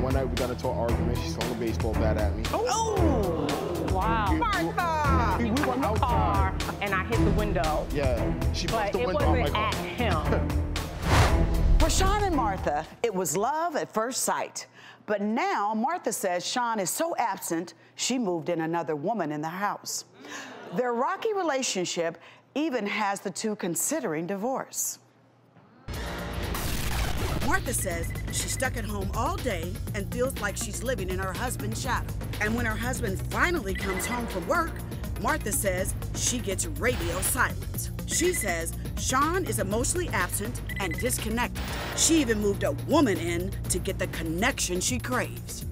one night we got into an argument. She swung a baseball bat at me. Oh! Wow. Martha! We were in the outside. car, and I hit the window. Yeah, she But busted the it window out wasn't my at car. him. For Sean and Martha, it was love at first sight. But now Martha says Sean is so absent, she moved in another woman in the house. Their rocky relationship even has the two considering divorce. Martha says she's stuck at home all day and feels like she's living in her husband's shadow. And when her husband finally comes home from work, Martha says she gets radio silence. She says Sean is emotionally absent and disconnected. She even moved a woman in to get the connection she craves.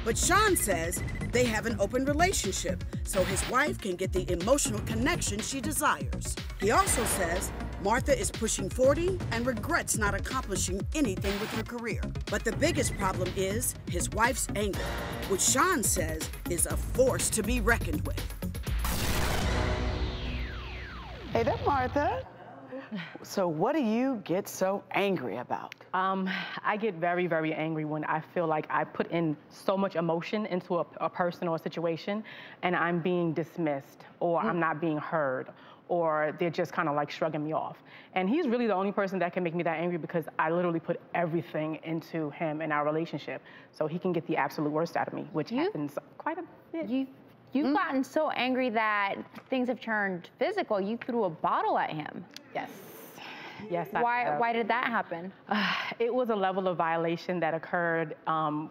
But Sean says they have an open relationship, so his wife can get the emotional connection she desires. He also says Martha is pushing 40 and regrets not accomplishing anything with her career. But the biggest problem is his wife's anger, which Sean says is a force to be reckoned with. Hey there, Martha. So what do you get so angry about? I get very, very angry when I feel like I put in so much emotion into a person or a situation, and I'm being dismissed, or I'm not being heard, or they're just kind of like shrugging me off. And he's really the only person that can make me that angry because I literally put everything into him and our relationship. So he can get the absolute worst out of me, which happens quite a bit. You've gotten so angry that things have turned physical. You threw a bottle at him. Yes. Yes, Why did that happen? It was a level of violation that occurred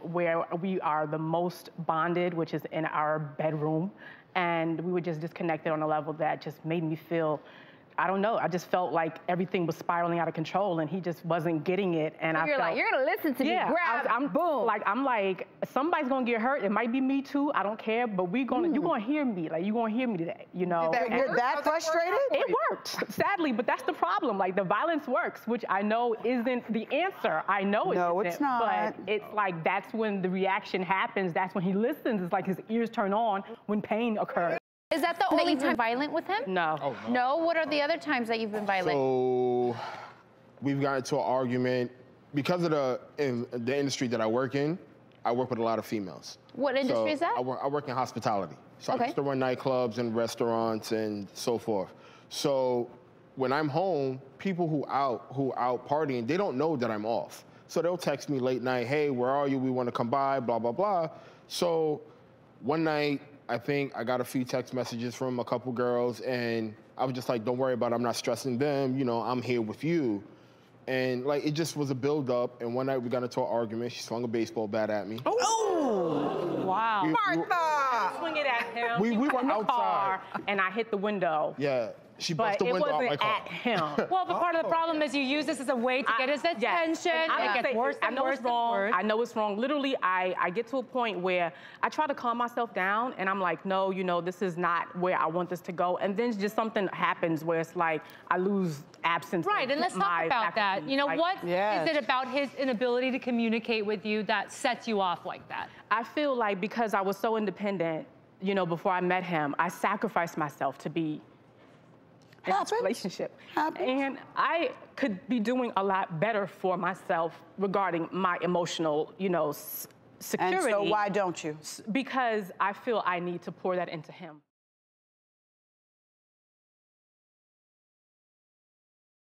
where we are the most bonded, which is in our bedroom. And we were just disconnected on a level that just made me feel, I don't know, I just felt like everything was spiraling out of control and he just wasn't getting it. And so you're like, you're gonna listen to me, grab, boom. I'm like, somebody's gonna get hurt. It might be me too, I don't care, but you're gonna hear me. Like, you're gonna hear me today, you know? You're that frustrated? It worked, sadly, but that's the problem. Like, the violence works, which I know isn't the answer. I know it isn't. No, it's not. But it's like, that's when the reaction happens. That's when he listens. It's like his ears turn on when pain occurs. Is that the only time violent with him? No. Oh, No? What are the other times that you've been violent? So we've gotten into an argument because of the industry that I work in. I work with a lot of females. What industry is that? I work in hospitality. So Okay. I used to run nightclubs and restaurants and so forth. So when I'm home, people who out partying, they don't know that I'm off. So they'll text me late night, hey, where are you? We want to come by, blah, blah, blah. So one night, I think I got a few text messages from a couple girls, and I was just like, don't worry about it, I'm not stressing them, you know, I'm here with you. And like, it just was a build-up, and one night we got into an argument. She swung a baseball bat at me. Oh! Wow. Martha! Swing it at him. We were in the outside. Car, and I hit the window. Yeah, she But busted the it window out my wasn't car. at him. Well, but part of the problem is you use this as a way to get his attention. It gets worse and worse and worse. I know it's wrong. Literally, I get to a point where I try to calm myself down, and I'm like, no, you know, this is not where I want this to go. And then just something happens where it's like I lose absence. Right, and let's talk about that. You know, what is it about his inability to communicate with you that sets you off like that? I feel like because I was so independent, you know, before I met him, I sacrificed myself to be in this relationship. And I could be doing a lot better for myself regarding my emotional, you know, security. And so why don't you? Because I feel I need to pour that into him.